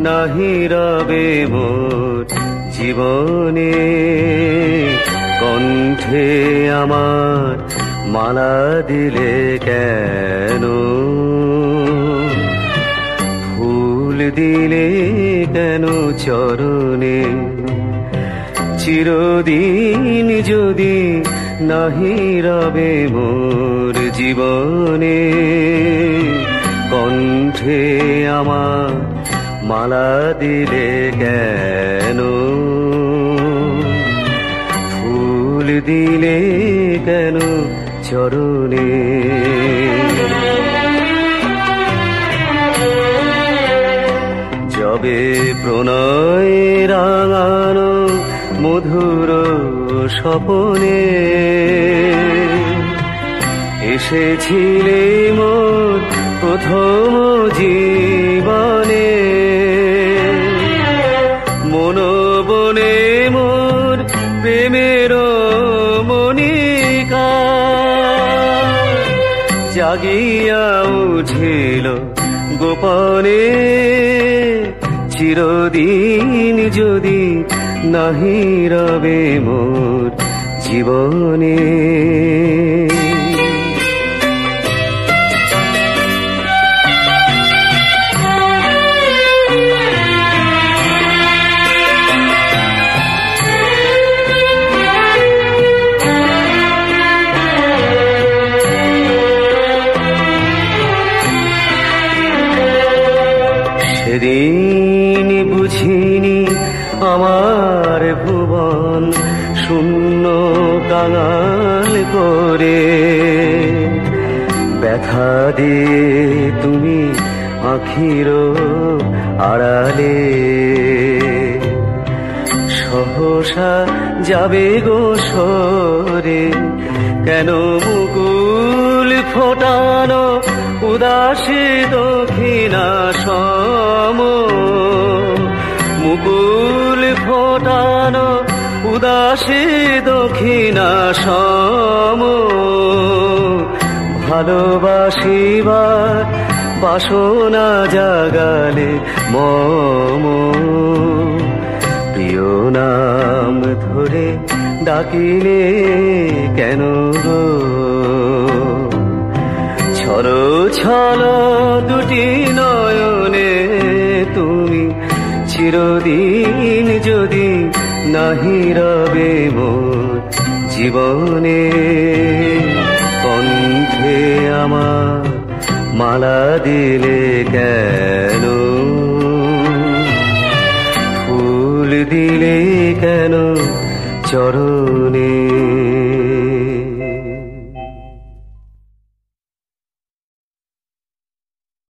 নাহি রবে মোর জীবনে। কণ্ঠে আমার মালা দিলে কেন, ফুল দিলে কেন চরণে। চিরদিন যদি নাহি রবে মোর জীবনে, কণ্ঠে আমার মালা দিলে কেন, ফুল দিলে কেন চরণে। যবে প্রণয় রাঙানো মধুর স্বপনে, এসেছিলে মোর প্রথম জীবনে। মনোবনে মোর প্রেমের মনিকা, জাগিয়া উঠিল গোপনে। চিরদিন যদি নাহি রবে মোর জীবনে। সেদিন বুঝিনি আমার ভুবন শূন্য কাঙাল করে। ব্যথা দিয়ে তুমি আখির আড়ালে, সহসা যাবে গো সরে। কেন মুকুল ফোটানো উদাসী দক্ষিণা সম, মুকুল ফোটানো উদাসী দক্ষিণা সম। ভালোবাসিবার বাসনা জাগালে মম, প্রিয় নাম ধরে ডাকিলে কেন গো। ছলো ছলো দুটি নয়নে তুমি, চিরদিন যদি নাহি রবে মোর জীবনে। কণ্ঠে আমার মালা দিলে কেন, ফুল দিলে